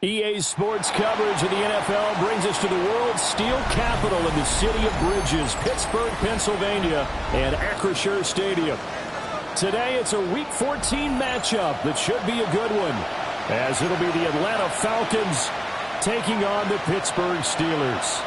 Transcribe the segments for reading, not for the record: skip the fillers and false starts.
EA Sports coverage of the NFL brings us to the world's steel capital in the city of Bridges, Pittsburgh, Pennsylvania, and Acrisure Stadium. Today, it's a Week 14 matchup that should be a good one, as it'll be the Atlanta Falcons taking on the Pittsburgh Steelers.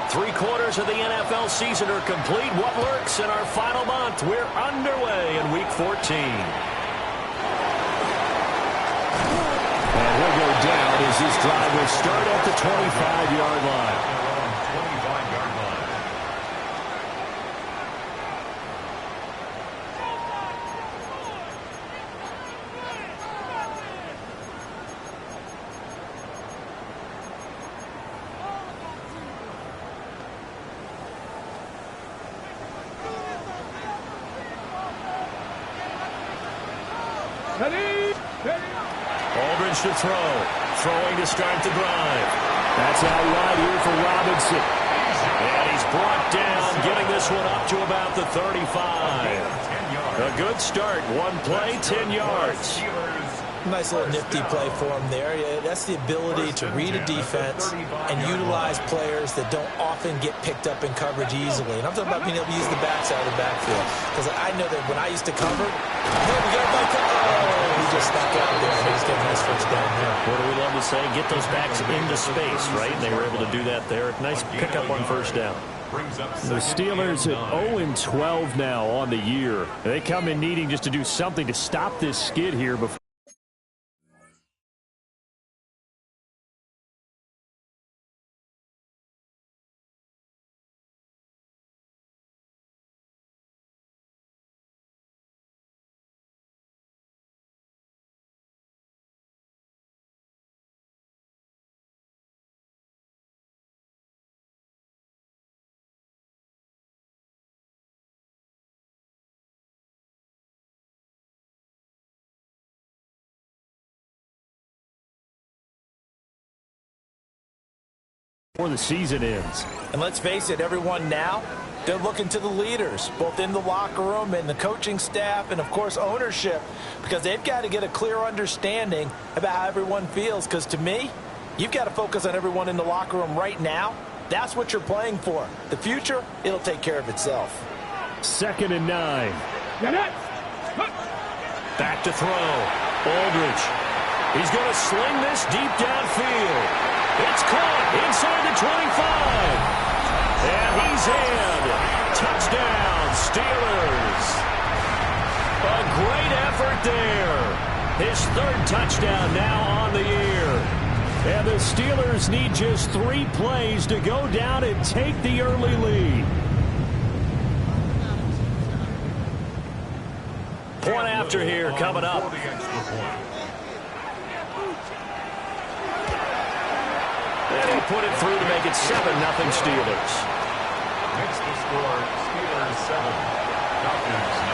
Three-quarters of the NFL season are complete. What lurks in our final month? We're underway in Week 14. And he'll go down as this drive will start at the 25-yard line. Aldridge to throw. Throwing to start the drive. That's out wide here for Robinson. And he's brought down, getting this one up to about the 35. A good start. One play, 10 yards. Nice little nifty play for him there. Yeah, that's the ability to read a defense and utilize players that don't often get picked up in coverage easily. And I'm talking about being able to use the backside of the backfield. Because I know that when I used to cover, we got my he just stuck out there and he's getting his first down here. What do we love to say? Get those backs into space, right? They were able to do that there. Nice pickup on first down. The Steelers at 0-12 now on the year. They come in needing just to do something to stop this skid here before. Before the season ends. And let's face it, everyone now, they're looking to the leaders, both in the locker room and the coaching staff and, of course, ownership, because they've got to get a clear understanding about how everyone feels. Because to me, you've got to focus on everyone in the locker room right now. That's what you're playing for. The future, it'll take care of itself. 2nd and 9. Back to throw. Aldridge. He's going to sling this deep downfield. It's caught inside the 25. And he's in. Touchdown, Steelers. A great effort there. His 3rd touchdown now on the year. And the Steelers need just 3 plays to go down and take the early lead. Point after here coming up. And he put it through to make it 7-0 Steelers. Next to score, Steelers 7, Falcons 0.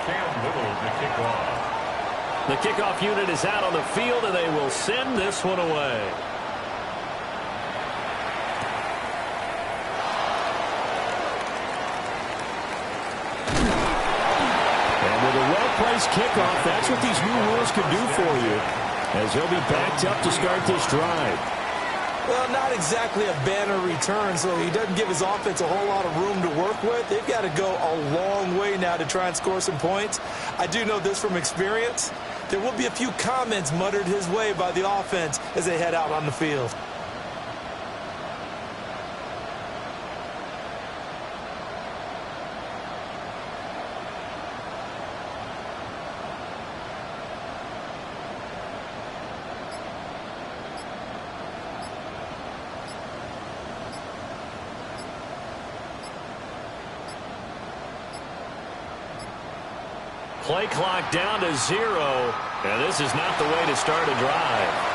Cam Little to kick off. The kickoff unit is out on the field, and they will send this one away. And with a well-placed kickoff, that's what these new rules can do for you, as they'll be backed up to start this drive. Well, not exactly a banner return, so he doesn't give his offense a whole lot of room to work with. They've got to go a long way now to try and score some points. I do know this from experience. There will be a few comments muttered his way by the offense as they head out on the field. Play clock down to 0, and this is not the way to start a drive.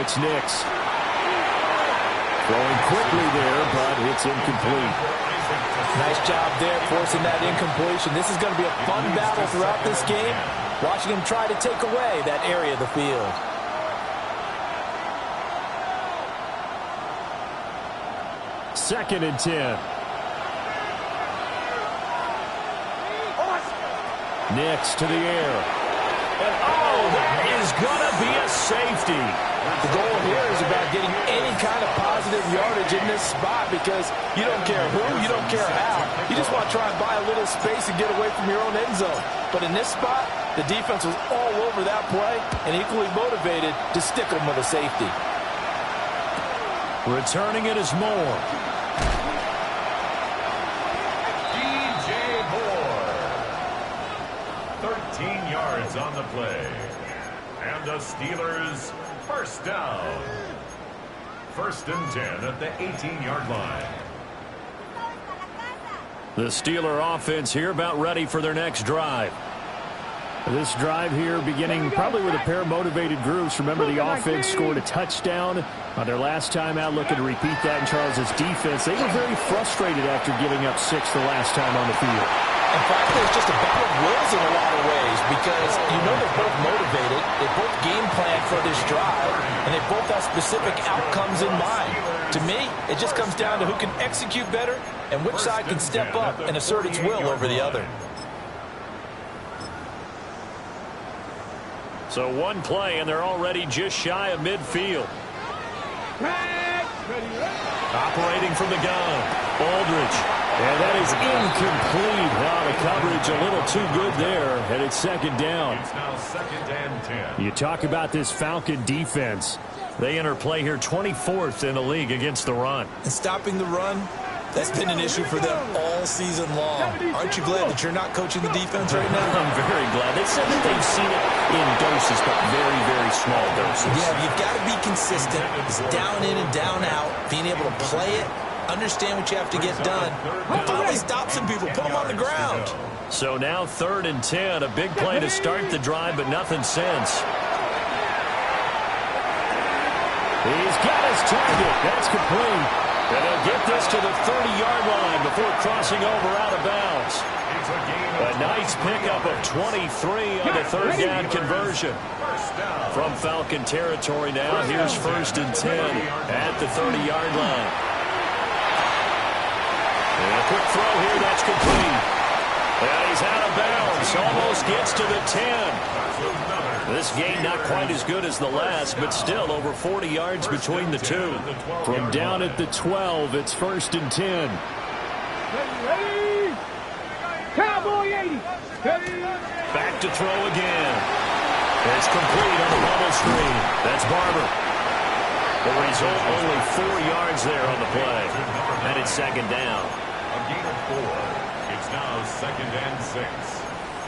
it's Nix. Throwing quickly there, but it's incomplete. Nice job there forcing that incompletion. This is going to be a fun battle throughout this game. Watching him try to take away that area of the field. Second and 10. Nix to the air. And that is going to be a safety. The goal here is about getting any kind of positive yardage in this spot because you don't care who, you don't care how. You just want to try and buy a little space and get away from your own end zone. But in this spot, the defense was all over that play and equally motivated to stick them with a safety. Returning it is Moore. DJ Moore. 13 yards on the play. And the Steelers first down. First and 10 at the 18-yard line. The Steeler offense here about ready for their next drive. This drive here beginning probably with a pair of motivated groups. Remember, the offense scored a touchdown on their last time out, looking to repeat that in Charles's defense. They were very frustrated after giving up 6 the last time on the field. In fact, there's just a battle of wills in a lot of ways because you know they're both motivated, they both game plan for this drive, and they both have specific outcomes in mind. To me, it just comes down to who can execute better and which side can step up and assert its will over the other. So one play, and they're already just shy of midfield. Operating from the gun, Aldridge. And that is incomplete. Wow, the coverage a little too good there, and it's second down. It's now second and 10. You talk about this Falcon defense. They enter play here 24th in the league against the run. And stopping the run, that's been an issue for them all season long. Aren't you glad that you're not coaching the defense right now? I'm very glad. They said that they've seen it in doses, but very, very small doses. Yeah, you've got to be consistent. It's down in and down out. Being able to play it, understand what you have to get done, and finally stop some people, put them on the ground. So now 3rd and 10, a big play to start the drive, but nothing since. He's got his target. That's complete. And they'll get this to the 30-yard line before crossing over out of bounds. A nice pickup of 23 on the third down conversion. From Falcon territory now, here's 1st and 10 at the 30-yard line. And a quick throw here, that's complete. And he's out of bounds, almost gets to the 10. This game not quite as good as the last, but still over 40 yards between the two. From down at the 12, it's 1st and 10. Ready. Cowboy 80. Back to throw again. It's complete on the bubble screen. That's Barber. The result, only 4 yards there on the play. And it's second down. A gain of 4. It's now second and 6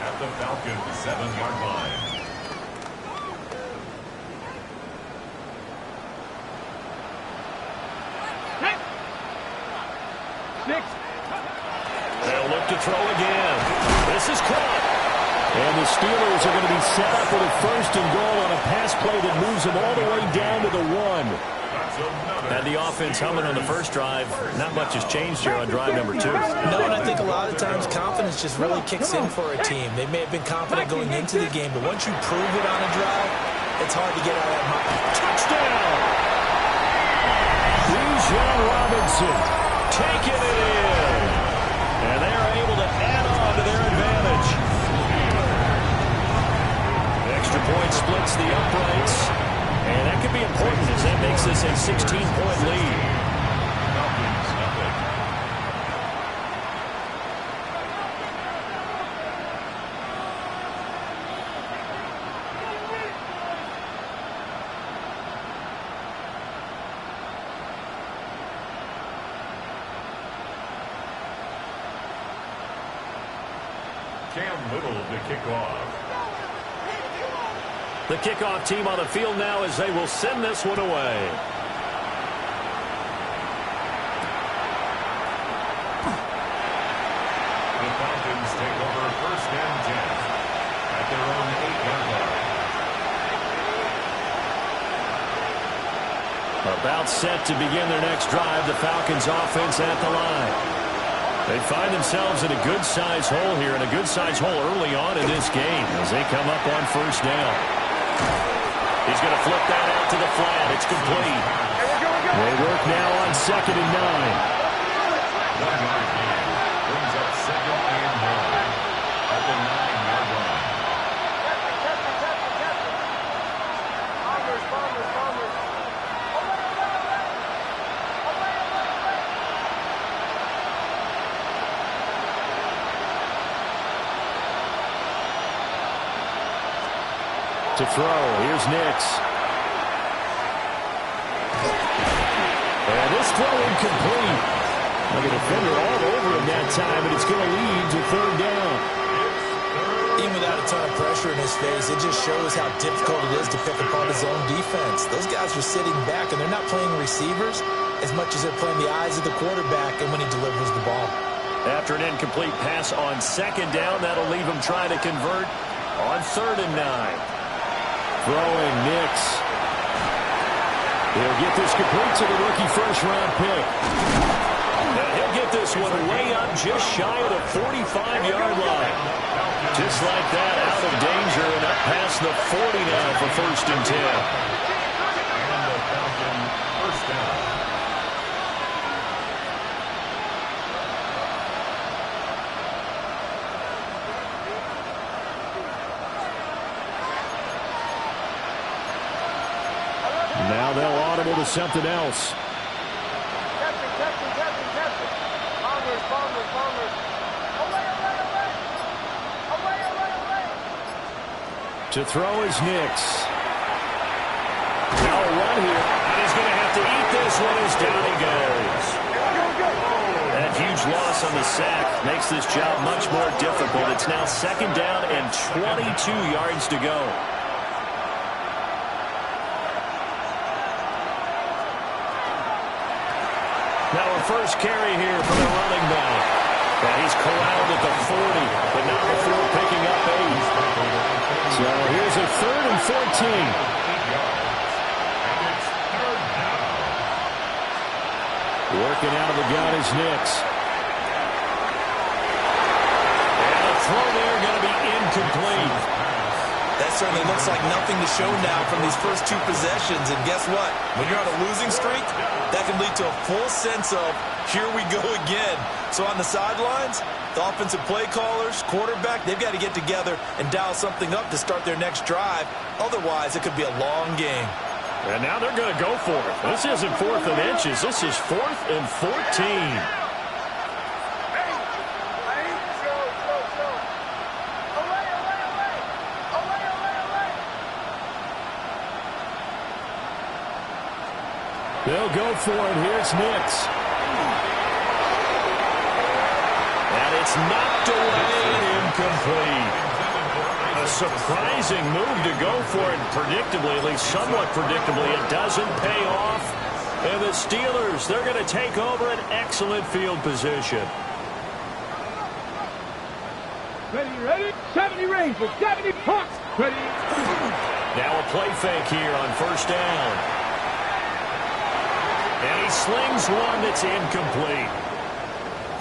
at the Falcons' 7-yard line. They'll look to throw again. This is caught. And the Steelers are going to be set up with a 1st and goal on a pass play that moves them all the way down to the 1. And the offense humming on the first drive. Not much has changed here on drive number 2. No, and I think a lot of times confidence just really kicks in for a team. They may have been confident going into the game, but once you prove it on a drive, it's hard to get out of that mind. Touchdown! Bijan Robinson taking it in. And they're able to add on to their advantage. Extra point splits the uprights. And that could be important as that makes this a 16-point lead. Falcons, nothing. Cam Little to kick off. The kickoff team on the field now as they will send this one away. The Falcons take over 1st and 10 at their own 8-yard line. timeout set to begin their next drive. The Falcons offense at the line. They find themselves in a good-sized hole here, and a good-sized hole early on in this game as they come up on first down. He's going to flip that out to the flat. It's complete. They work now on 2nd and 9. Brings up 2nd and 9 at the 9-yard line. To throw, here's Nix. And this throw incomplete. Like a defender all over him that time, and it's going to lead to 3rd down. Even without a ton of pressure in his face, it just shows how difficult it is to pick apart his own defense. Those guys are sitting back, and they're not playing receivers as much as they're playing the eyes of the quarterback and when he delivers the ball. After an incomplete pass on 2nd down, that'll leave him trying to convert on 3rd and 9. Throwing Nix. He'll get this complete to the rookie first-round pick. And he'll get this one way up just shy of the 45-yard line. Just like that, out of danger and up past the 40 now for 1st and 10. And the Falcon first down. Now they'll audible to something else. To throw is Nix. Now a run here. And he's going to have to eat this one as down he goes. That huge loss on the sack makes this job much more difficult. It's now 2nd down and 22 yards to go. Now a first carry here for the running back. And he's corralled at the 40, but not before picking up 8. So here's a 3rd and 14. Working out of the gun is Nix. And a throw there going to be incomplete. That certainly looks like nothing to show now from these first 2 possessions. And guess what? When you're on a losing streak, that can lead to a full sense of, here we go again. So on the sidelines, the offensive play callers, quarterback, they've got to get together and dial something up to start their next drive. Otherwise, it could be a long game. And now they're going to go for it. This isn't 4th and inches. This is 4th and 14. They'll go for it. Here's Nix. And it's knocked away and incomplete. A surprising move to go for it. Predictably, at least somewhat predictably, it doesn't pay off. And the Steelers, they're going to take over an excellent field position. Ready? 70 range for 70 pucks. Ready? Now a play fake here on 1st down. And he slings one that's incomplete.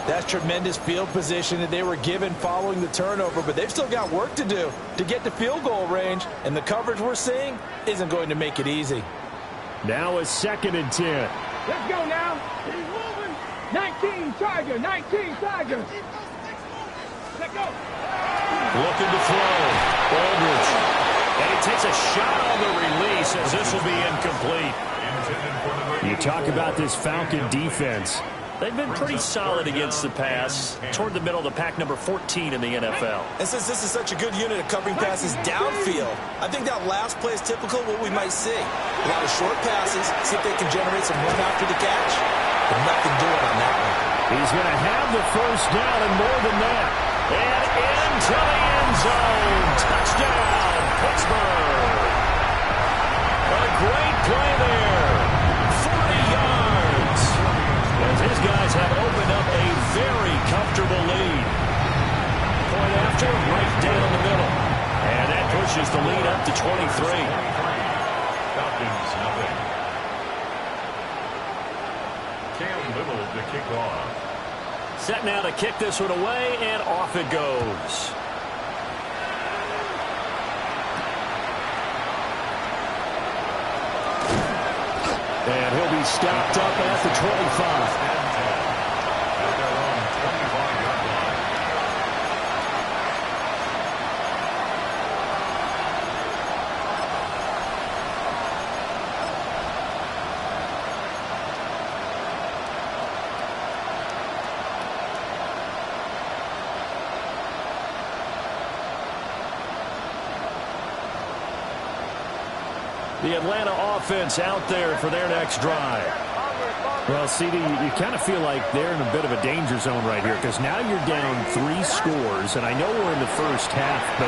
That's tremendous field position that they were given following the turnover, but they've still got work to do to get to field goal range, and the coverage we're seeing isn't going to make it easy. Now a 2nd and 10. Let's go now. He's moving. 19 Tiger. 19 Tiger. Let's go. Looking to throw. Aldridge. And he takes a shot on the release as this will be incomplete. You talk about this Falcon defense. They've been pretty solid against the pass, toward the middle of the pack, number 14 in the NFL. And since this is such a good unit of covering passes downfield, I think that last play is typical of what we might see. A lot of short passes, see if they can generate some run after the catch, but nothing doing on that one. He's going to have the first down and more than that. And into the end zone. Touchdown, Pittsburgh. A great play there. 40 yards. As his guys have opened up a very comfortable lead. Point after, right down the middle. And that pushes the lead up to 23. Falcons, nothing. Cam Little to kick off. Set now to kick this one away, and off it goes. And he'll be stopped up at the 25. At their own 25-yard line. The Atlanta offense out there for their next drive. Well, CD, you kind of feel like they're in a bit of a danger zone right here because now you're down 3 scores, and I know we're in the first half, but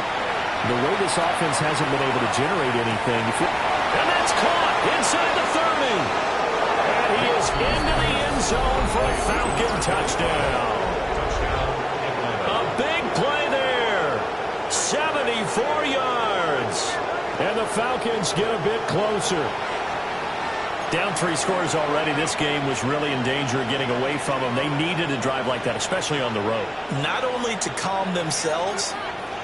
the way this offense hasn't been able to generate anything. And that's caught inside the 30. And he is into the end zone for a Falcon touchdown. A big play there. 74 yards. And the Falcons get a bit closer. Down 3 scores already. This game was really in danger of getting away from them. They needed a drive like that, especially on the road. Not only to calm themselves,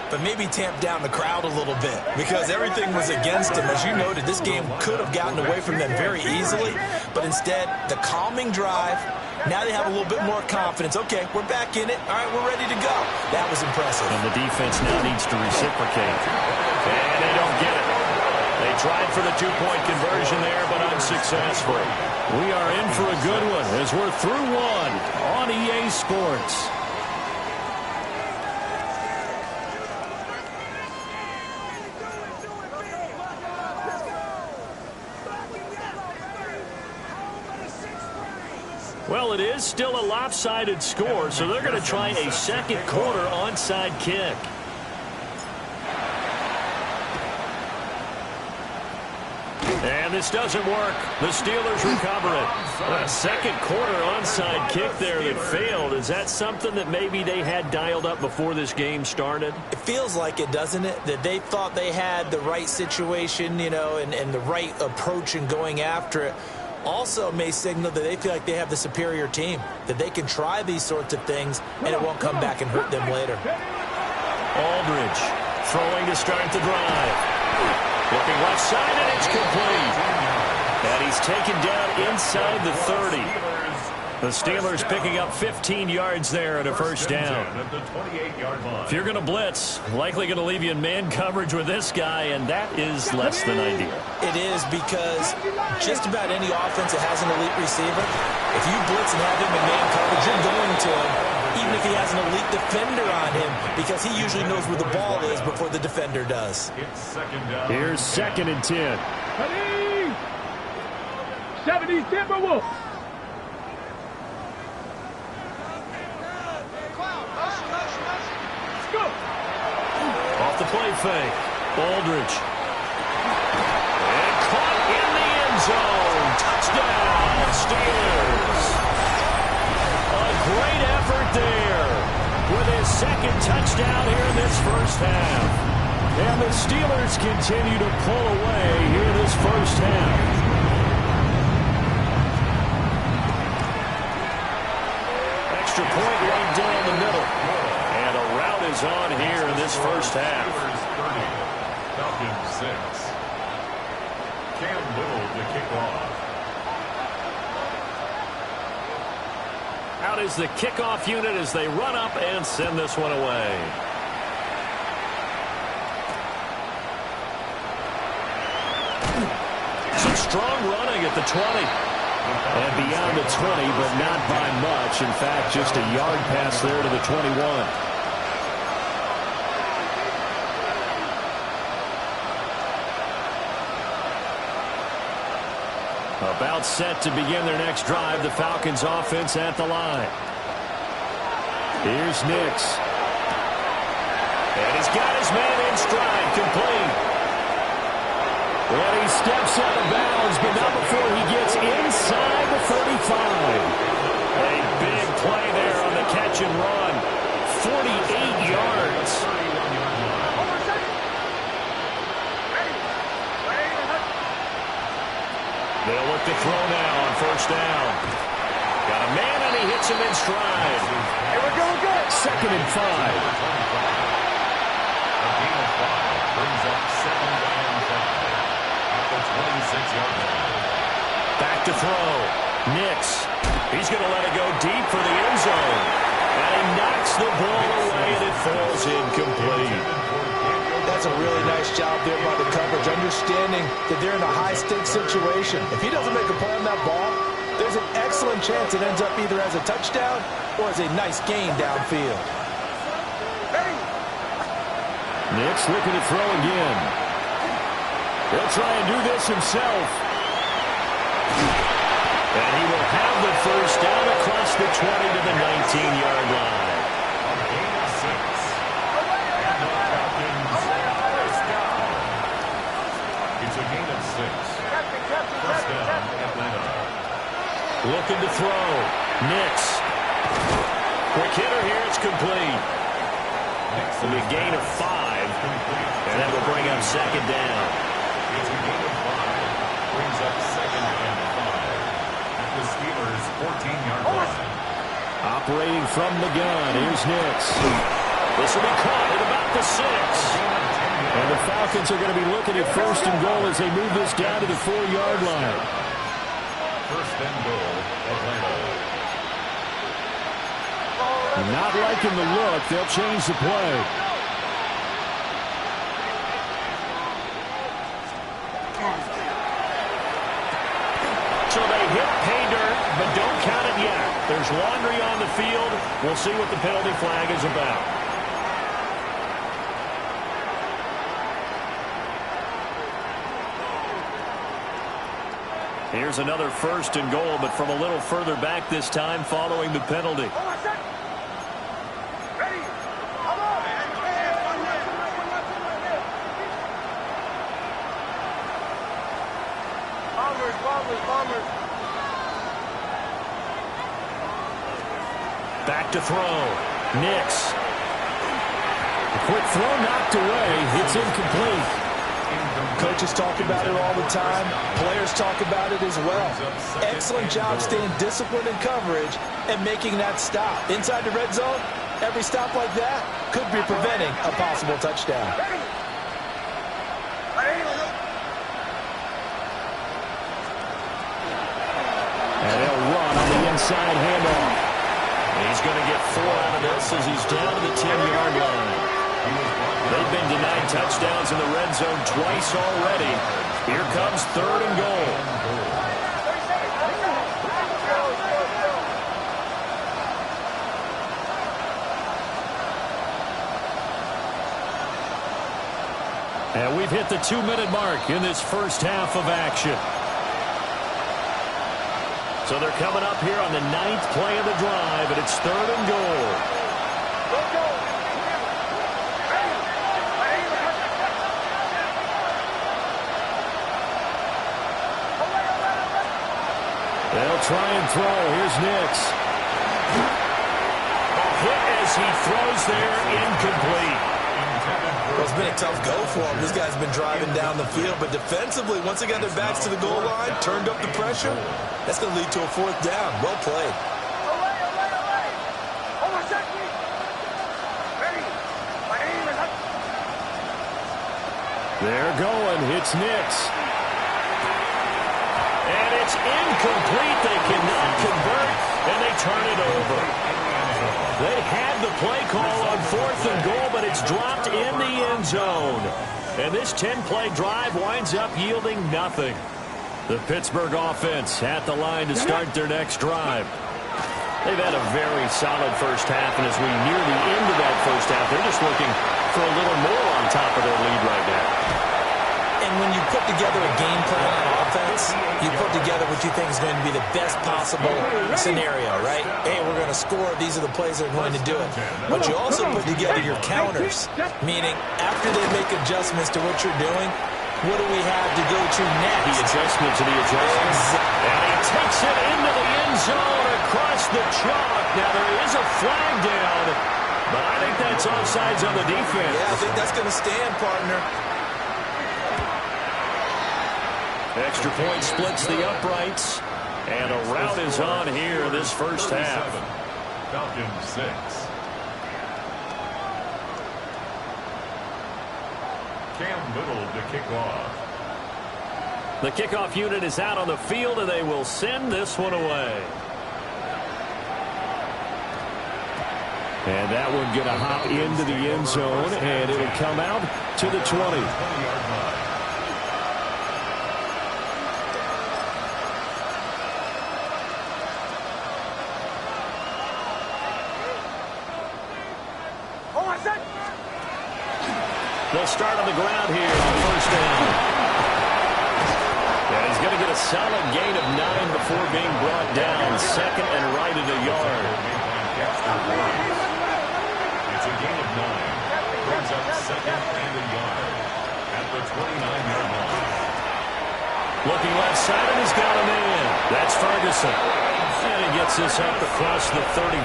but maybe tamp down the crowd a little bit because everything was against them. As you noted, this game could have gotten away from them very easily, but instead, the calming drive, now they have a little bit more confidence. Okay, we're back in it. All right, we're ready to go. That was impressive. And the defense now needs to reciprocate. And they don't get it. They tried for the 2-point conversion there, but unsuccessful. We are in for a good one as we're through one on EA Sports. Well, it is still a lopsided score, so they're going to try a second quarter onside kick. And this doesn't work. The Steelers recover it. A second quarter onside kick there that failed. Is that something that maybe they had dialed up before this game started? It feels like it, doesn't it? That they thought they had the right situation, you know, and the right approach in going after it. Also may signal that they feel like they have the superior team, that they can try these sorts of things and it won't come back and hurt them later. Aldridge throwing to start the drive. Looking left side, and it's complete. And he's taken down inside the 30. The Steelers picking up 15 yards there and a first down. If you're going to blitz, likely going to leave you in man coverage with this guy, and that is less than ideal. It is because just about any offense that has an elite receiver, if you blitz and have him in man coverage, you're going to him, even if he has an elite defender on him, because he usually knows where the ball is before the defender does. Here's 2nd and 10. 70 Timberwolves. Off the play fake. Aldridge. And caught in the end zone. Touchdown, Steelers. A great effort there with his 2nd touchdown here in this first half. And the Steelers continue to pull away here in this first half. Extra point right down the middle. And a rout is on here in this first half. Falcons 6. Cam Little to kick off. Out is the kickoff unit as they run up and send this one away. Some strong running at the 20. And beyond the 20, but not by much. In fact, just a yard pass there to the 21. About set to begin their next drive. The Falcons offense at the line. Here's Nix. And he's got his man in stride, complete. And he steps out of bounds, but not before he gets inside the 35. A big play there on the catch and run. 48 yards. They'll look to throw now on first down. Got a man, and he hits him in stride. Here we go again. 2nd and 5. A gain of 5 brings up 2nd and 5 at the 26-yard line. Back to throw. Nix. He's going to let it go deep for the end zone. And he knocks the ball away, and it falls incomplete. That's a really nice job there by the coverage, understanding that they're in a high-stakes situation. If he doesn't make a play on that ball, there's an excellent chance it ends up either as a touchdown or as a nice gain downfield. Nix looking to throw again. He'll try and do this himself. And he will have the first down across the 20 to the 19-yard line. A gain of 6. And the Falcons first down. It's a gain of 6. First down, Atlanta. Looking to throw. Nix. Quick hitter here. It's complete. It'll be a gain of 5. And that will bring up 2nd down. It's a gain of 5. Brings up 2nd and 5 at the Steelers' 14-yard line. Operating from the gun. Here's Nix. This will be caught at about the 6. And the Falcons are going to be looking at 1st and goal as they move this down to the 4-yard line. 1st and goal, Atlanta. Not liking the look. They'll change the play. So they hit pay dirt, but don't count it yet. There's laundry on the field. We'll see what the penalty flag is about. Here's another 1st and goal, but from a little further back this time following the penalty. Back to throw. Nix. A quick throw knocked away. It's incomplete. Coaches talk about it all the time. Players talk about it as well. Excellent job staying disciplined in coverage and making that stop. Inside the red zone, every stop like that could be preventing a possible touchdown. And they'll run on the inside handoff. He's going to get 4 out of this as he's down to the 10-yard line. They've been denied touchdowns in the red zone twice already. Here comes 3rd and goal. And we've hit the 2-minute mark in this first half of action. So they're coming up here on the 9th play of the drive, and it's 3rd and goal. They'll try and throw. Here's Nix. A hit as he throws there, incomplete. Well, it's been a tough go for him. This guy's been driving down the field, but defensively, once they got their backs to the goal line, turned up the pressure, that's going to lead to a 4th down. Well played. They're going. It's Nix. And it's incomplete. They cannot convert, and they turn it over. They had the play call on 4th and goal, but it's dropped in the end zone. And this 10-play drive winds up yielding nothing. The Pittsburgh offense at the line to start their next drive. They've had a very solid first half, and as we near the end of that first half, they're just looking for a little more on top of their lead right now. And when you put together a game plan on offense, you put together what you think is going to be the best possible scenario, right? Hey, we're going to score. These are the plays that are going to do it. But you also put together your counters, meaning after they make adjustments to what you're doing, what do we have to go to next? The adjustment to the adjustment. And he takes it into the end zone across the chalk. Now, there is a flag down, but I think that's offsides on the defense. Yeah, I think that's going to stand, partner. Extra point splits the uprights. And a rout is on here this first half. Falcons 6. Cam Little to kick off. The kickoff unit is out on the field, and they will send this one away. And that one going to hop into the end zone, and it'll come out to the 20. 20-yard line. They'll start on the ground here on first down. And he's going to get a solid gain of 9 before being brought down. Second and right at a yard. It's a gain of 9. Brings up second and a yard at the 29-yard line. Looking left side, and he's got a man. That's Ferguson. And he gets this up across the 35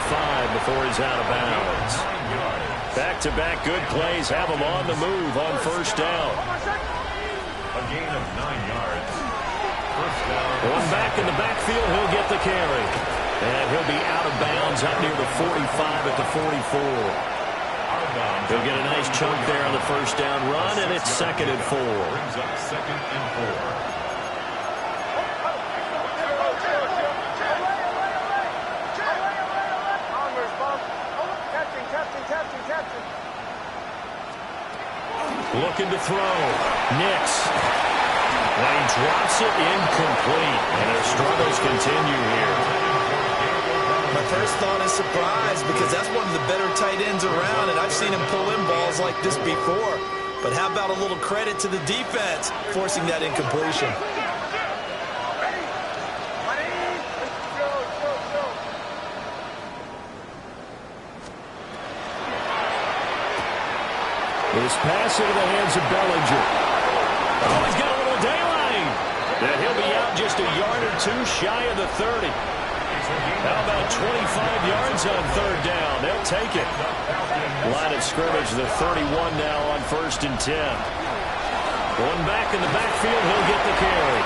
before he's out of bounds. 9 yards. Back-to-back good plays have him on the move on first down. A gain of 9 yards. First down. One back in the backfield, he'll get the carry. And he'll be out of bounds up near the 45 at the 44. He'll get a nice chunk there on the first down run, and it's second and 4. Brings up second and 4. Looking to throw. Nix. And he drops it incomplete. And their struggles continue here. My first thought is surprise because that's one of the better tight ends around, and I've seen him pull in balls like this before. But how about a little credit to the defense forcing that incompletion? This pass into the hands of Bellinger. Oh, he's got a little daylight. And he'll be out just a yard or two shy of the 30. How about 25 yards on third down? They'll take it. Line of scrimmage, the 31 now on first and 10. One back in the backfield, he'll get the carry.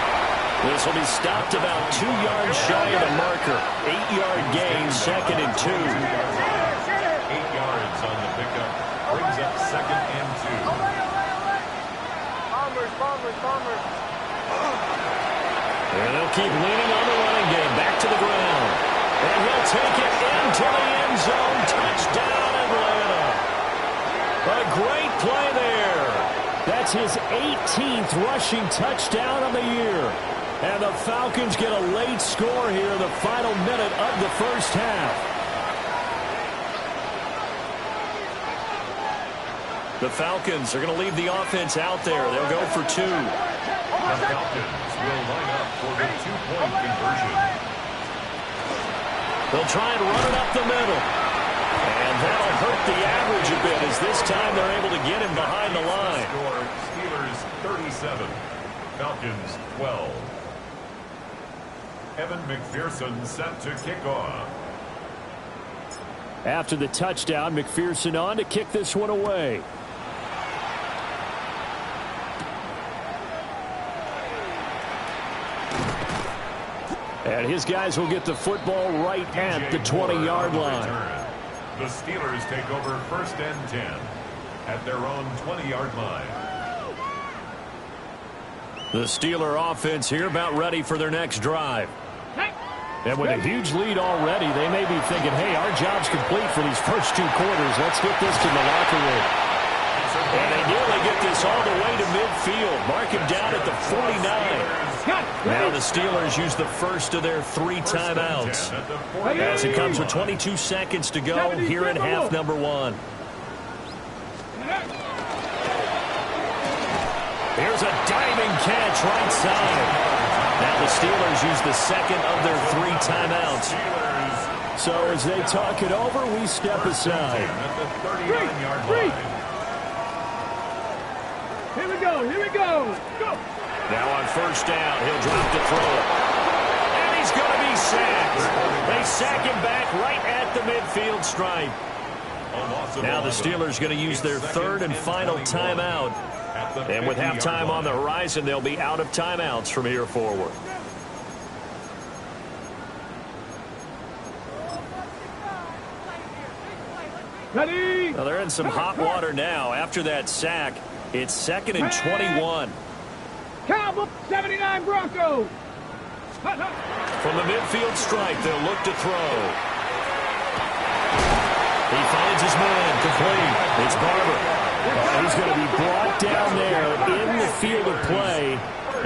This will be stopped about 2 yards shy of the marker. 8-yard gain, second and 2. 8 yards on the pickup. Brings up second and 2. Bombers. And they'll keep leaning on the running game. Back to the ground. And he'll take it into the end zone. Touchdown, Atlanta. A great play there. That's his 18th rushing touchdown of the year. And the Falcons get a late score here in the final minute of the first half. The Falcons are going to leave the offense out there. They'll go for 2. The Falcons will line up for the 2-point conversion. They'll try and run it up the middle. And that'll hurt the average a bit as this time they're able to get him behind the line. Score, Steelers 37, Falcons 12. Evan McPherson set to kick off. After the touchdown, McPherson on to kick this one away. And his guys will get the football right at the 20-yard line. The Steelers take over first and 10 at their own 20-yard line. The Steeler offense here about ready for their next drive. And with a huge lead already, they may be thinking, hey, our job's complete for these first 2 quarters. Let's get this to the locker room. And they nearly get this all the way to midfield. Mark him down at the 49. Now the Steelers use the first of their 3 timeouts. As it comes with 22 seconds to go here in half number 1. Here's a diving catch right side. Now the Steelers use the second of their 3 timeouts. So as they talk it over, we step aside. Free. Here we go. Go. Now on first down, he'll drop to throw it. And he's going to be sacked. They sack him back right at the midfield stripe. Now the Steelers going to use their 3rd and final timeout. And with halftime on the horizon, they'll be out of timeouts from here forward. Ready? Well, they're in some hot water now. After that sack, it's 2nd and 21. Cowboy 79 Broncos. From the midfield stripe, they'll look to throw. He finds his man, complete. It's Barber. He's going to be brought down there in the field of play,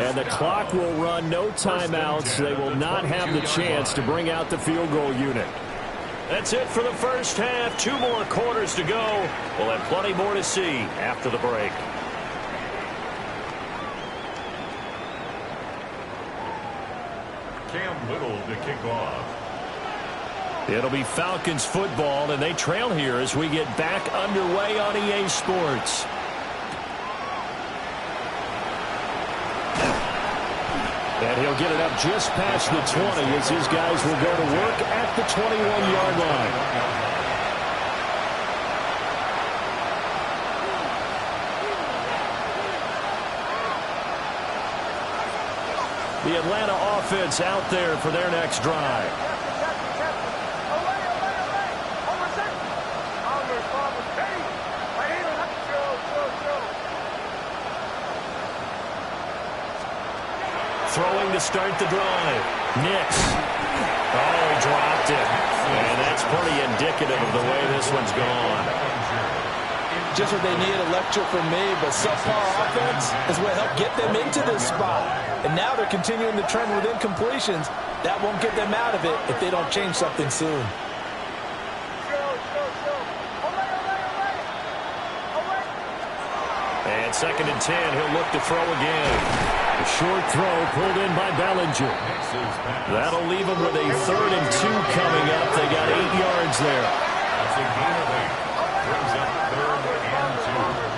and the clock will run, no timeouts. They will not have the chance to bring out the field goal unit. That's it for the first half. 2 more quarters to go. We'll have plenty more to see after the break. Cam Little to kick off. It'll be Falcons football, and they trail here as we get back underway on EA Sports. And he'll get it up just past the 20 as his guys will go to work at the 21-yard line. The Atlanta offense out there for their next drive. Throwing to start the drive. Nix. Oh, dropped it. And that's pretty indicative of the way this one's gone. Just what they need, a lecture from me, but subpar offense is what helped get them into this spot. And now they're continuing the trend with incompletions. That won't get them out of it if they don't change something soon. And 2nd and 10, he'll look to throw again. A short throw pulled in by Bellinger. That'll leave them with a 3rd and 2 coming up. They got 8 yards there. That's a gain of 8. Brings up 3rd and 2.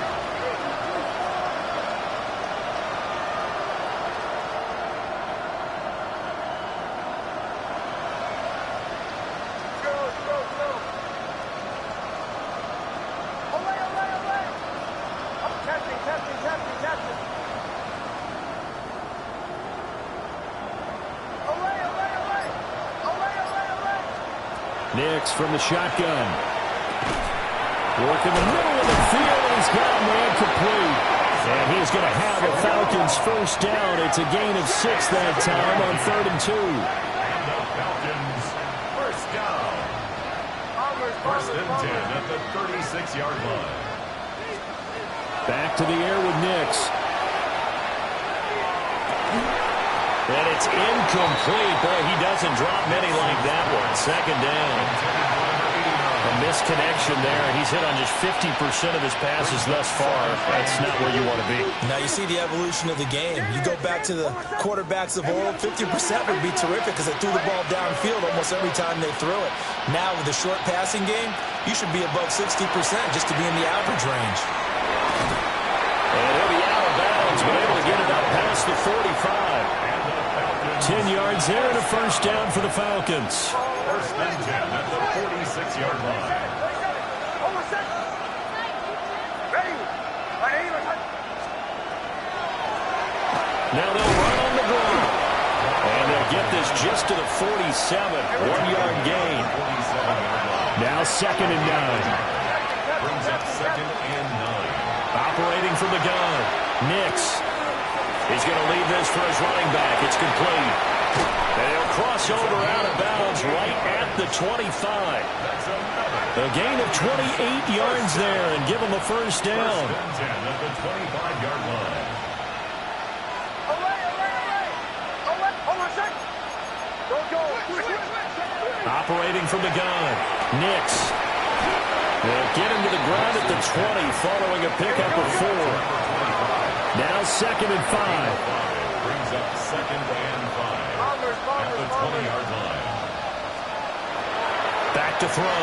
Nix from the shotgun. Work in the middle of the field, and he's got man complete. And he's going to have a Falcons first down. It's a gain of 6 that time on 3rd and 2. And the Falcons first down. 1st and 10 at the 36-yard line. Back to the air with Nix. And it's incomplete. Boy, he doesn't drop many like that one. 2nd down. A misconnection there, and he's hit on just 50% of his passes thus far. That's not where you want to be. Now you see the evolution of the game. You go back to the quarterbacks of old, 50% would be terrific because they threw the ball downfield almost every time they threw it. Now with the short passing game, you should be above 60% just to be in the average range. And he'll be out of bounds, but able to get it up past the 45. 10 yards there and a first down for the Falcons. 1st and 10 at the 46-yard line. Now they'll run on the ground. And they'll get this just to the 47. 1-yard gain. Now 2nd and 9. Brings up 2nd and 9. Operating from the gun. Nix. He's going to leave this for his running back. It's complete. And he'll cross over out of bounds right at the 25. A gain of 28 yards there and give him a first down. 1st and 10 at the 25-yard line. Operating from the gun. Nix. They'll get him to the ground at the 20 following a pickup of 4. Now 2nd and 5. Brings up 2nd and 5 at the 20-yard line. Back to throw.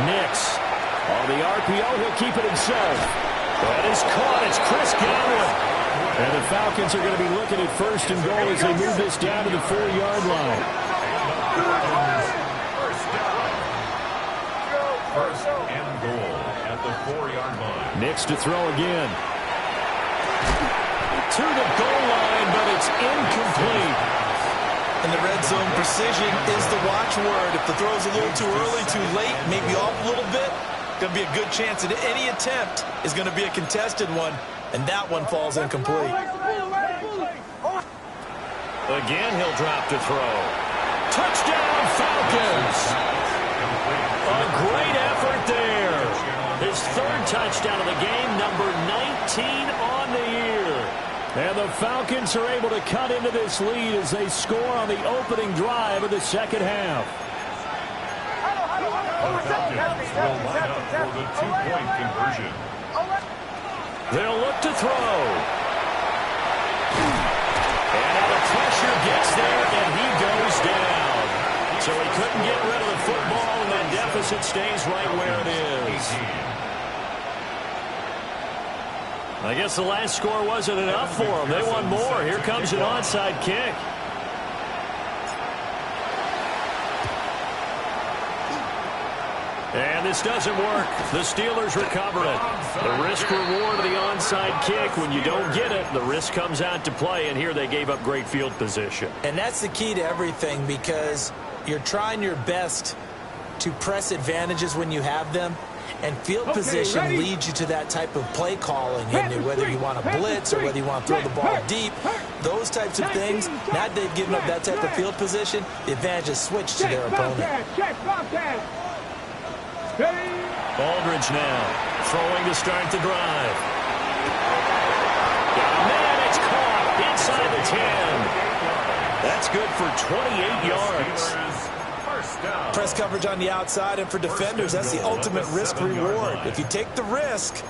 Nix. On the RPO, he'll keep it himself. That is caught. It's Chris Godwin. And the Falcons are going to be looking at 1st and goal as they move this down to the 4-yard line. First and goal at the 4-yard line. Nix to throw again. To the goal line, but it's incomplete. In the red zone, precision is the watchword. If the throw's a little too early, too late, maybe off a little bit, going to be a good chance that any attempt is going to be a contested one, and that one falls incomplete. Again, he'll drop to throw. Touchdown, Falcons! A great effort there. His third touchdown of the game, number 19 on the year. And the Falcons are able to cut into this lead as they score on the opening drive of the second half. The Falcons will line up for the two-point conversion. They'll look to throw. And now the pressure gets there, and he goes down. So he couldn't get rid of the football, and that deficit stays right where it is. I guess the last score wasn't enough for them. They won more. Here comes an onside kick. And this doesn't work. The Steelers recover it. The risk-reward of the onside kick. When you don't get it, the risk comes out to play, and here they gave up great field position. And that's the key to everything, because you're trying your best to press advantages when you have them. And field position leads you to that type of play calling, and whether you want to blitz or whether you want to throw the ball deep, those types of things. Now that they've given up that type of field position, the advantage is switched to their opponent. Aldridge now throwing to start the drive. Got a man, it's caught inside the 10. That's good for 28 yards. Press coverage on the outside, and for defenders, that's the ultimate risk-reward. If you take the risk,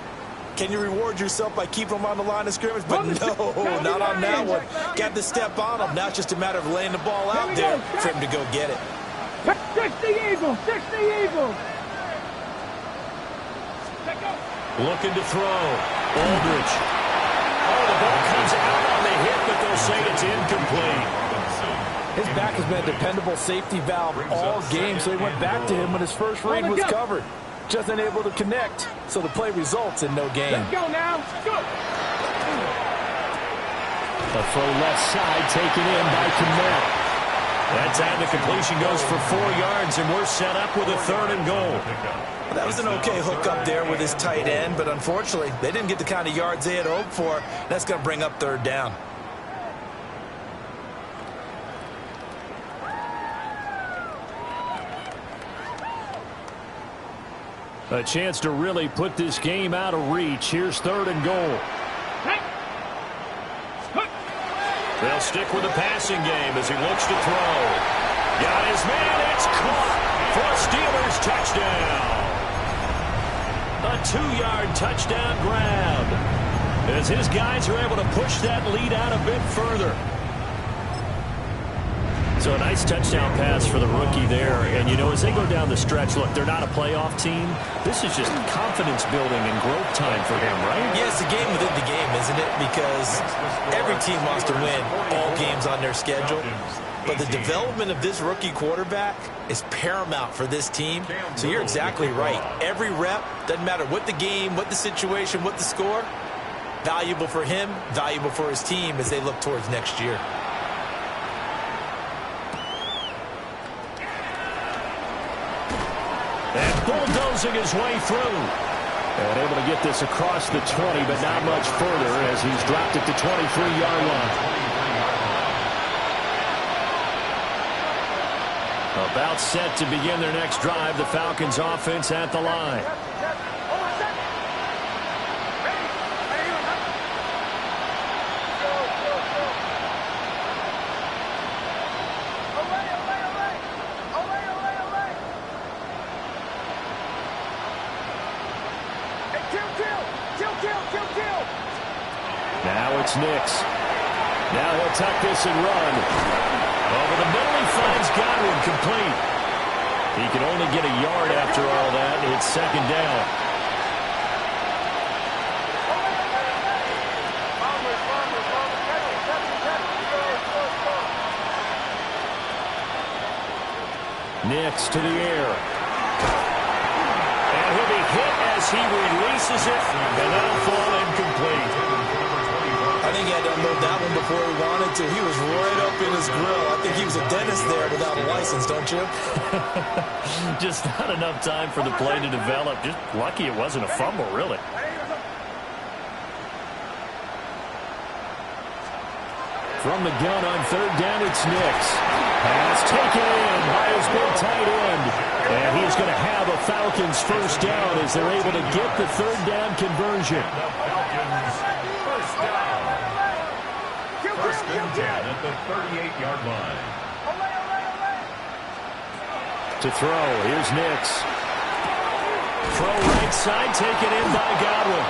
can you reward yourself by keeping them on the line of scrimmage? But no, not on that one. Got to step on them. Now it's just a matter of laying the ball out there for him to go get it. 60 Eagles, 60 Eagles. Looking to throw. Aldridge. Oh, the ball comes out on the hit, but they'll say it's incomplete. His back has been a dependable safety valve all game, so he went back to him when his first read was covered. Just unable to connect, so the play results in no gain. Let's go now. Go. A throw left side taken in by Kmet. That time the completion goes for 4 yards, and we're set up with a 3rd and goal. Well, that was an okay hook up there with his tight end, but unfortunately, they didn't get the kind of yards they had hoped for. That's going to bring up 3rd down. A chance to really put this game out of reach. Here's 3rd and goal. They'll stick with the passing game as he looks to throw. Got his man. It's caught for a Steelers touchdown. A 2-yard touchdown grab as his guys are able to push that lead out a bit further. So a nice touchdown pass for the rookie there. And, you know, as they go down the stretch, look, they're not a playoff team. This is just confidence building and growth time for him, right? Yeah, it's a game within the game, isn't it? Because every team wants to win all games on their schedule. But the development of this rookie quarterback is paramount for this team. So you're exactly right. Every rep, doesn't matter what the game, what the situation, what the score, valuable for him, valuable for his team as they look towards next year. And bulldozing his way through. And able to get this across the 20, but not much further as he's dropped it to 23-yard line. About set to begin their next drive. The Falcons offense at the line. Now it's Nix. Now he'll tuck this and run. Over the middle, he finds Godwin complete. He can only get a yard after all that. It's 2nd down. Nix to the air. And he'll be hit as he releases it, and that'll fall incomplete. think he had to unload that one before he wanted to. He was right up in his grill. I think he was a dentist there without a license, don't you? Just not enough time for the play to develop. Just lucky it wasn't a fumble, really. From the gun on third down, it's Nix. Pass taken in by his big tight end. And he's going to have a Falcons first down as they're able to get the third down conversion. The Falcons first down. First and 10 at the 38-yard line. To throw, here's Nix. Throw right side, taken in by Godwin.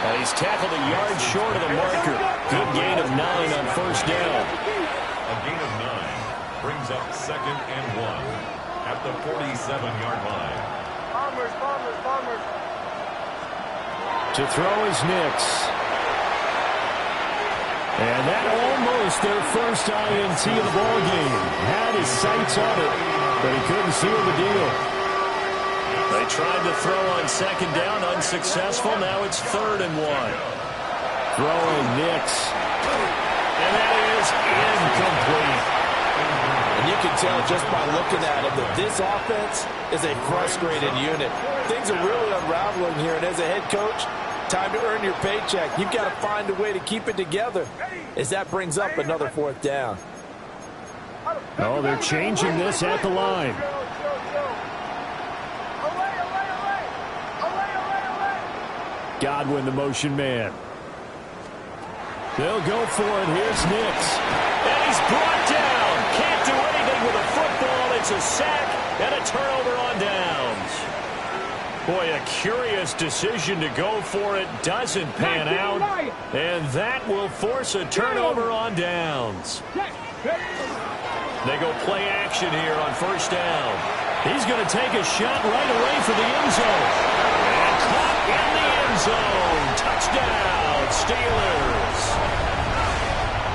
And he's tackled a yard short of the marker. Good gain of 9 on first down. A gain of 9 brings up 2nd and 1 at the 47-yard line. Bombers. To throw is Nix. And that almost their first INT of the ballgame. Had his sights on it, but he couldn't seal the deal. They tried to throw on second down, unsuccessful. Now it's 3rd and 1. Throwing Nix. And that is incomplete. And you can tell just by looking at him that this offense is a frustrated unit. Things are really unraveling here, and as a head coach, time to earn your paycheck. You've got to find a way to keep it together as that brings up another 4th down. Oh, they're changing this at the line. Godwin, the motion man. They'll go for it. Here's Nix. And he's brought down. Can't do anything with a football. It's a sack and a turnover on downs. Boy, a curious decision to go for it. Doesn't pan out. And that will force a turnover on downs. They go play action here on first down. He's going to take a shot right away for the end zone. And caught in the end zone. Touchdown, Steelers.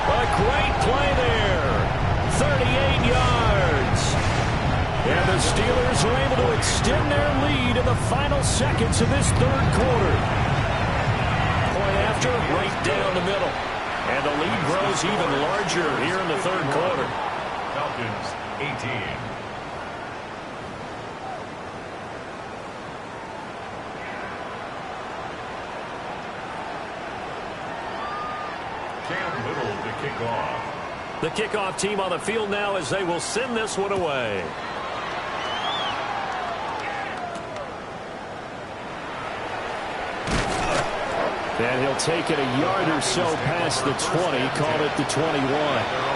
A great play there. 38 yards. And the Steelers are able to extend their lead in the final seconds of this 3rd quarter. Point after, right down the middle. And the lead grows even larger here in the 3rd quarter. Falcons 18. Cam Little to kick off. The kickoff team on the field now as they will send this one away. And he'll take it a yard or so past the 20, called it the 21.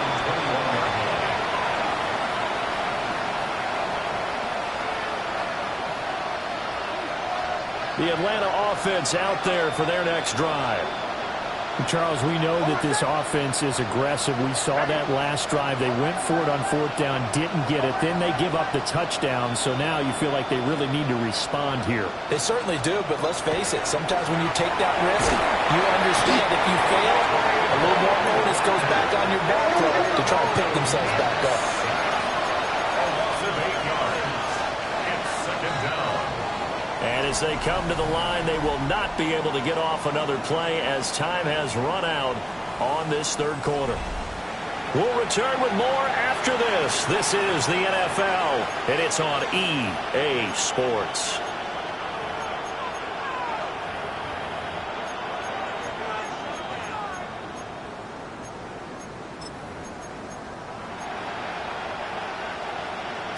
The Atlanta offense out there for their next drive. Charles, we know that this offense is aggressive. We saw that last drive. They went for it on 4th down, didn't get it. Then they give up the touchdown. So now you feel like they really need to respond here. They certainly do, but let's face it. Sometimes when you take that risk, you understand if you fail, a little more onus goes back on your ball club to try and pick themselves back up. A loss of 8 yards. It's 2nd down. And as they come to the line, they will not be able to get off another play as time has run out on this 3rd quarter. We'll return with more after this. This is the NFL, and it's on EA Sports.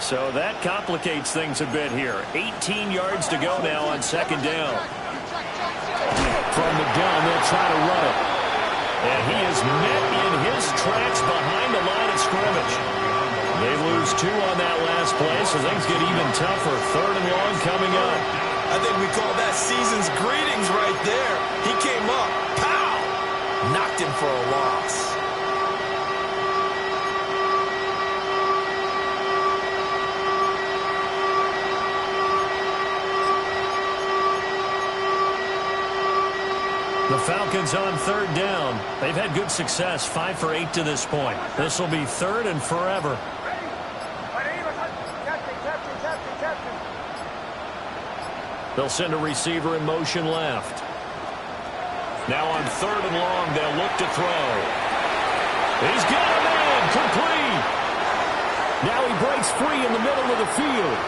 So that complicates things a bit here. 18 yards to go now on 2nd down. From the gun, they'll try to run it. And he is met in his tracks behind the line of scrimmage. They lose 2 on that last play, so things get even tougher. 3rd and long coming up. I think we call that season's greetings right there. He came up, pow! Knocked him for a loss. The Falcons on 3rd down. They've had good success, 5 for 8 to this point. This will be 3rd and forever. They'll send a receiver in motion left. Now on 3rd and long, they'll look to throw. He's got a man, complete. Now he breaks free in the middle of the field.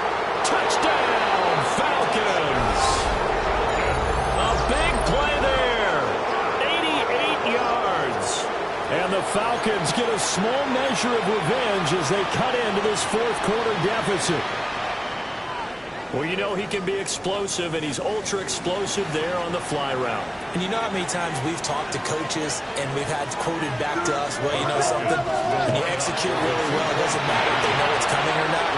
Touchdown, Falcons. A big play there. 88 yards. And the Falcons get a small measure of revenge as they cut into this 4th quarter deficit. Well, you know he can be explosive, and he's ultra-explosive there on the fly route. And you know how many times we've talked to coaches and we've had quoted back to us, well, you know something, when you execute really well, it doesn't matter if they know it's coming or not.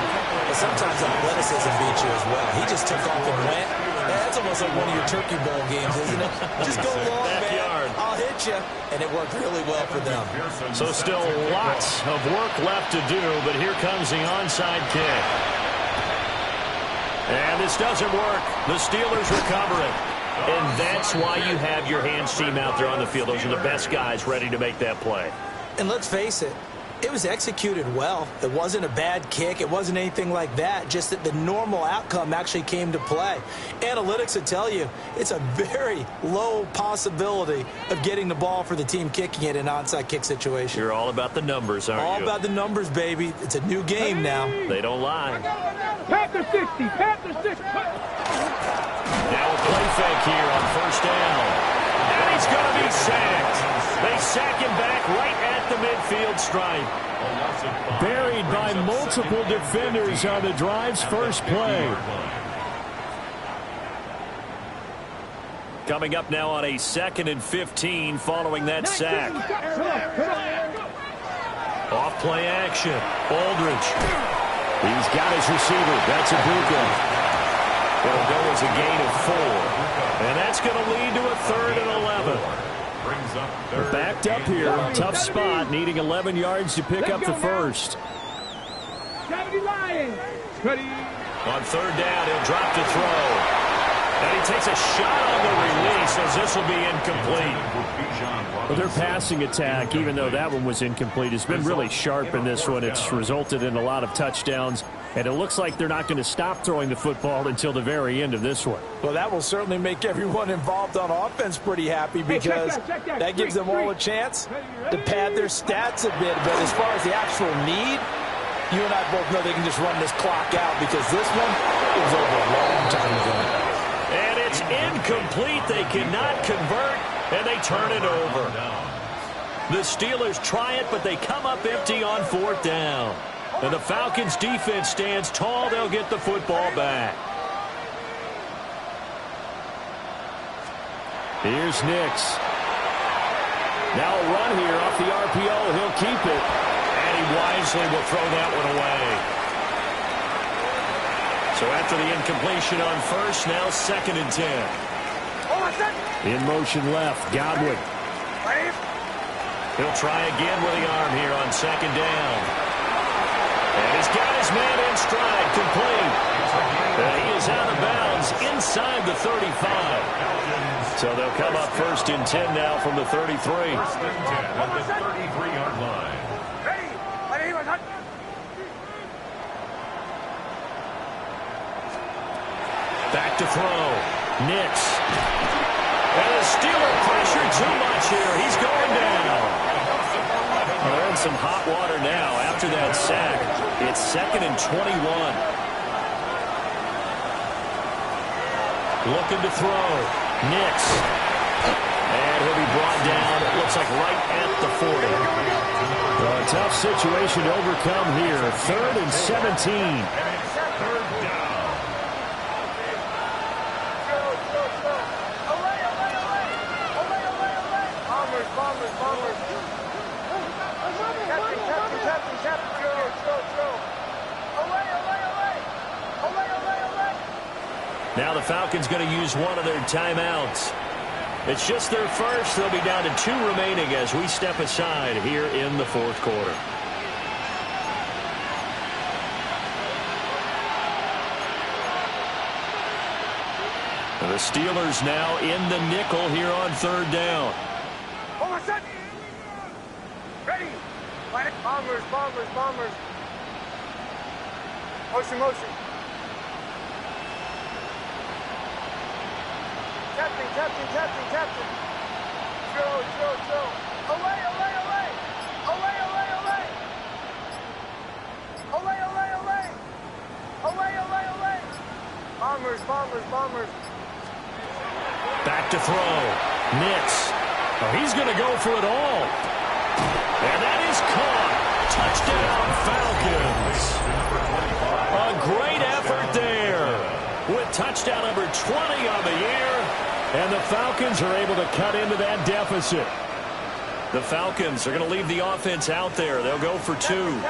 But sometimes athleticism beats you as well. He just took off and went. That's almost like one of your Turkey Bowl games, isn't it? Just go long, man. I'll hit you. And it worked really well for them. So still lots of work left to do, but here comes the onside kick. And this doesn't work. The Steelers recover it. And that's why you have your hands team out there on the field. Those are the best guys ready to make that play. And let's face it, it was executed well. It wasn't a bad kick. It wasn't anything like that. Just that the normal outcome actually came to play. Analytics would tell you it's a very low possibility of getting the ball for the team kicking it in an onside kick situation. You're all about the numbers, aren't you? All about the numbers, baby. It's a new game now. They don't lie. Panther 60, Panther 60. Now a play fake here on 1st down. And he's going to be sacked. They sack him back right at the midfield stripe. Buried by multiple defenders on the drive's first play. Coming up now on a 2nd and 15 following that sack. Off play action. Aldridge. He's got his receiver. That's Ibuka. It'll go as a gain of 4. And that's going to lead to a 3rd and 11. They're backed up here. Tough spot. Needing 11 yards to pick up the first. On 3rd down, he'll drop to throw. And he takes a shot on the release as this will be incomplete. Well, their passing attack, even though that one was incomplete, has been really sharp in this one. It's resulted in a lot of touchdowns, and it looks like they're not going to stop throwing the football until the very end of this one. Well, that will certainly make everyone involved on offense pretty happy because that gives them all a chance to pad their stats a bit. But as far as the actual need, you and I both know they can just run this clock out because this one it was over a long time ago. And it's incomplete. They cannot convert, and they turn it over. The Steelers try it, but they come up empty on 4th down. And the Falcons' defense stands tall. They'll get the football back. Here's Nix. Now a run here off the RPO. He'll keep it. And he wisely will throw that one away. So after the incompletion on 1st, now 2nd and 10. In motion left, Godwin. He'll try again with the arm here on 2nd down. And he's got his man in stride, complete. And he is out of bounds inside the 35. So they'll come up 1st and 10 now from the 33. 1st and 10 at the 33-yard line. Back to throw. Nix. And the Steeler pressure too much here. He's going down. Well, they're in some hot water now after that sack. It's 2nd and 21. Looking to throw. Nix. And he'll be brought down, it looks like right at the 40. Well, a tough situation to overcome here. 3rd and 17. Now the Falcons going to use one of their timeouts. It's just their first. They'll be down to 2 remaining as we step aside here in the 4th quarter. The Steelers now in the nickel here on 3rd down. Ready. Bombers, bombers, bombers. Motion, motion. Captain, captain, captain, captain. Bombers. Back to throw. Nix. Oh, he's going to go for it all. And that is caught. Touchdown, Falcons. A great effort there. With touchdown number 20 on the year. And the Falcons are able to cut into that deficit. The Falcons are going to leave the offense out there. They'll go for two. The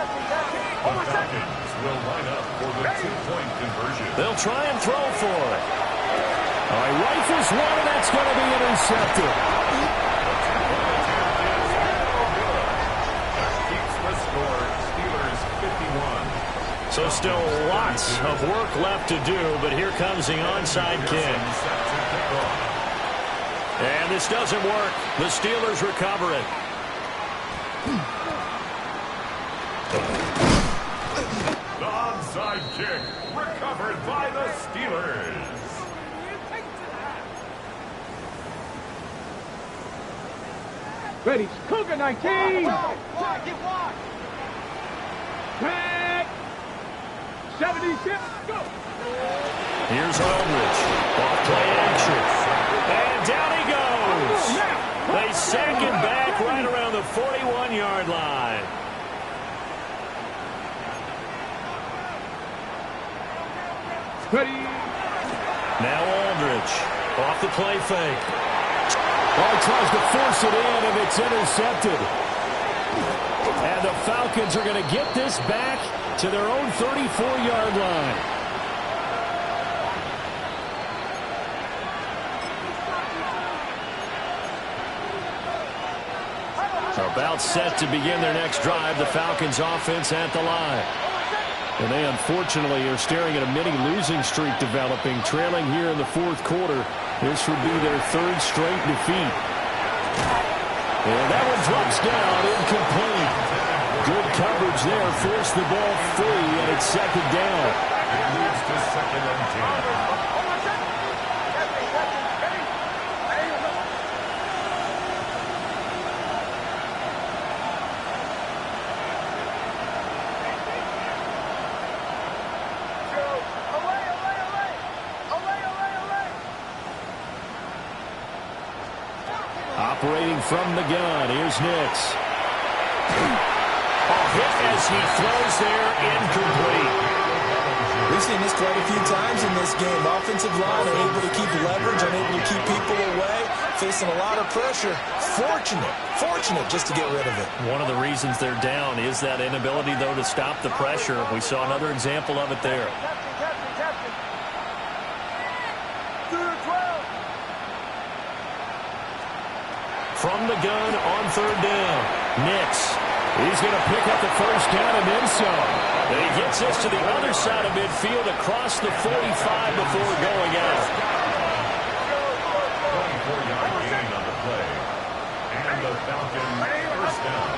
Falcons will line up for the two-point conversion. They'll try and throw for it. All right, rifles one, and that's going to be intercepted. That keeps the score. Steelers 51. So still lots of work left to do, but here comes the onside kick. And this doesn't work. The Steelers recover it. The onside kick recovered by the Steelers. Ready, Cougar 19. Tag. 76, go. Here's Aldridge. Off play action. And down he goes. They sack him back right around the 41-yard line. Ready. Now Aldridge. Off the play fake. Oh, he tries to force it in, and it's intercepted. And the Falcons are going to get this back to their own 34-yard line. About set to begin their next drive. The Falcons offense at the line. And they unfortunately are staring at a mini losing streak developing, trailing here in the fourth quarter. This would be their third straight defeat. And that one drops down, incomplete. Good coverage there, forced the ball free, and it's second down. It moves to second and 10. Operating from the gun, here's Nix. A hit as he throws there, incomplete. We've seen this quite a few times in this game. Offensive line unable to keep leverage, unable to keep people away, facing a lot of pressure. Fortunate just to get rid of it. One of the reasons they're down is that inability, though, to stop the pressure. We saw another example of it there. From the gun on third down, Nix. He's going to pick up the first down and then some. And he gets this to the other side of midfield across the 45 before going out. 24-yard gain on the play. And the Falcons first down.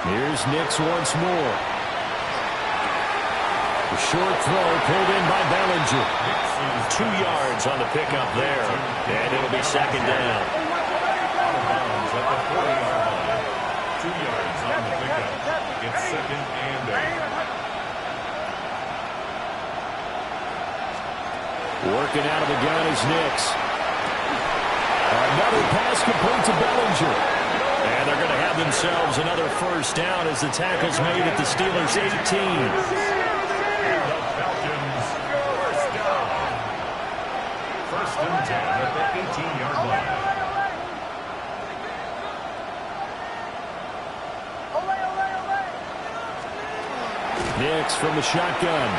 Here's Nix once more. A short throw pulled in by Bellinger. 2 yards on the pickup there. And it'll be second down. Out of bounds at the 40-yard line. 2 yards on the pickup. It's second and 8. Working out of the gun is Nix. Another pass complete to Bellinger. And they're going to have themselves another first down as the tackle's made at the Steelers' 18. And the Falcons first down. First and 10 at the 18-yard line. Nix from the shotgun.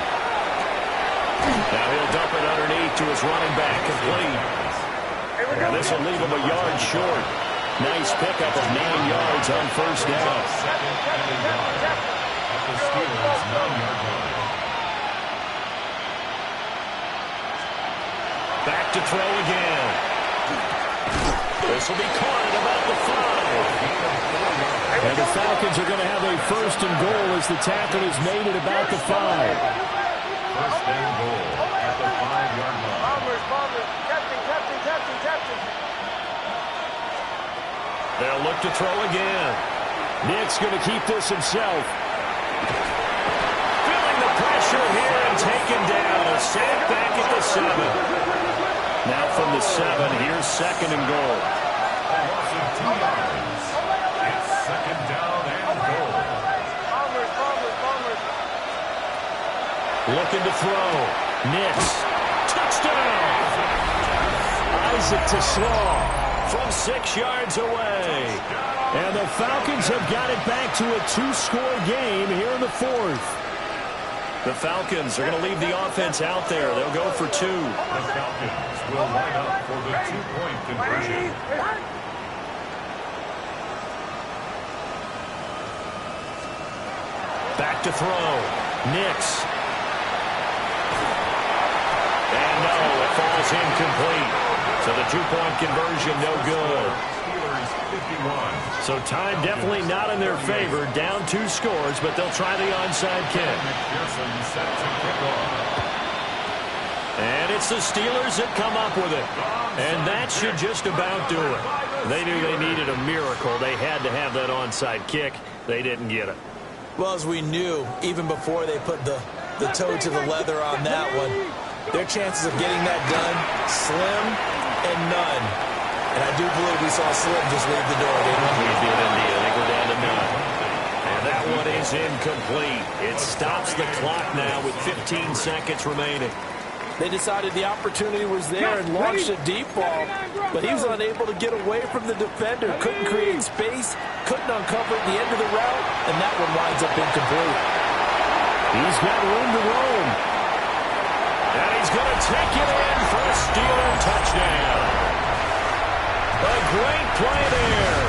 Now he'll dump it underneath to his running back, complete. And this will leave him a yard short. Nice pickup of 9 yards on first down. Second and a yard at the Steelers' 9-yard line. Back to throw again. This will be caught at about the 5. And the Falcons are going to have a first and goal as the tackle is made at about the 5. First and goal at the 5-yard line. Bombers. Captain. They'll look to throw again. Nick's going to keep this himself. Feeling the pressure here and taken down. A sack back at the 7. Now from the 7, here's second and goal. A loss of 2 yards. It's second down and goal. Bombers. Looking to throw. Nick's. Touchdown! Isaac to Slaw from 6 yards away. And the Falcons have got it back to a 2-score game here in the 4th. The Falcons are going to leave the offense out there. They'll go for 2. The Falcons will line up for the 2-point conversion. Back to throw. Nix. And no, it falls incomplete. So the 2-point conversion, no good. Steelers 51. So time definitely not in their favor. Down 2 scores, but they'll try the onside kick. McPherson set to kick off. And it's the Steelers that come up with it. And that should just about do it. They knew they needed a miracle. They had to have that onside kick. They didn't get it. Well, as we knew, even before they put the toe to the leather on that one, their chances of getting that done, slim and none. And I do believe we saw Slim just leave the door, didn't we? We did indeed. I think we're down to none. And that one is incomplete. It stops the clock now with 15 seconds remaining. They decided the opportunity was there and launched a deep ball, but he was unable to get away from the defender, couldn't create space, couldn't uncover the end of the route, and that one winds up incomplete. He's got room to roam. And he's going to take it in for a Steeler touchdown. A great play there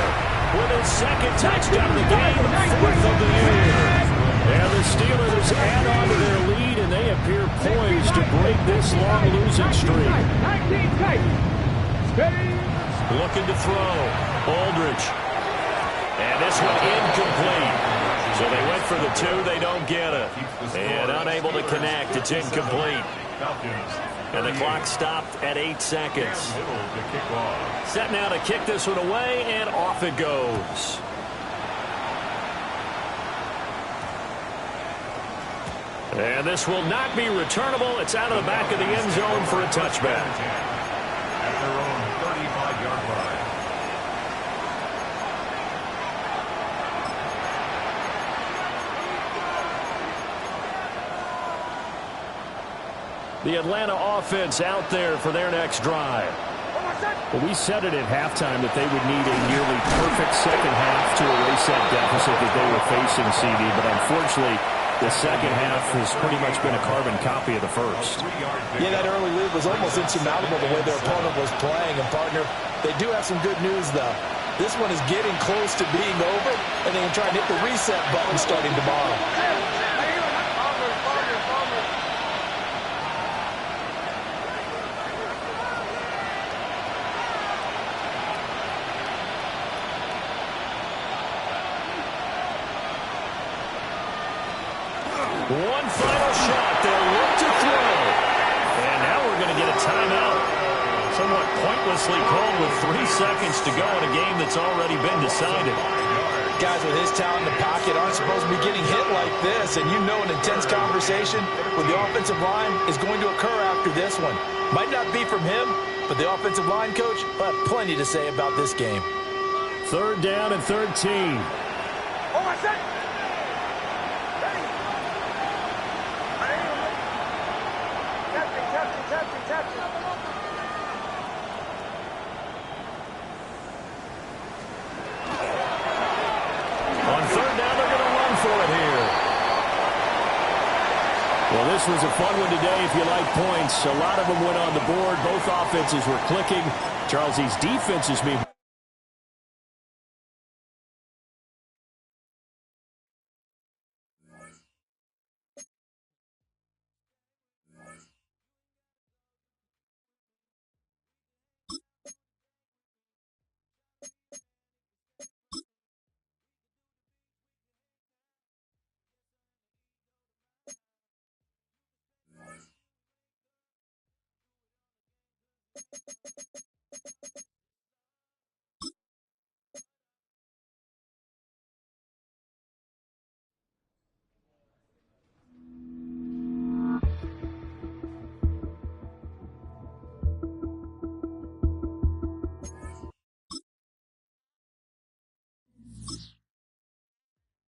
with his second touchdown of the game, 4th of the year. And the Steelers add on to their lead, and they appear poised to break this long losing streak. 19 tight. Steady. Looking to throw. Aldridge. And this one incomplete. So they went for the 2. They don't get it. And unable to connect. It's incomplete. And the clock stopped at 8 seconds. Set now to kick this one away, and off it goes. And this will not be returnable. It's out of the back of the end zone for a touchback. At their own 35-yard line. The Atlanta offense out there for their next drive. Well, we said it at halftime that they would need a nearly perfect second half to erase that deficit that they were facing, CD. But unfortunately, the second half has pretty much been a carbon copy of the first. Yeah, that early lead was almost insurmountable the way their opponent was playing. And, partner, they do have some good news, though. This one is getting close to being over, and they can try and hit the reset button starting tomorrow. One final shot. They'll look to throw. And now we're going to get a timeout. Somewhat pointlessly called with 3 seconds to go in a game that's already been decided. Guys with his talent in the pocket aren't supposed to be getting hit like this. And you know an intense conversation with the offensive line is going to occur after this one. Might not be from him, but the offensive line coach will have plenty to say about this game. 3rd down and 13. Oh, my son. Captain. On 3rd down, they're going to run for it here. Well, this was a fun one today if you like points. A lot of them went on the board. Both offenses were clicking. Charles, these defenses mean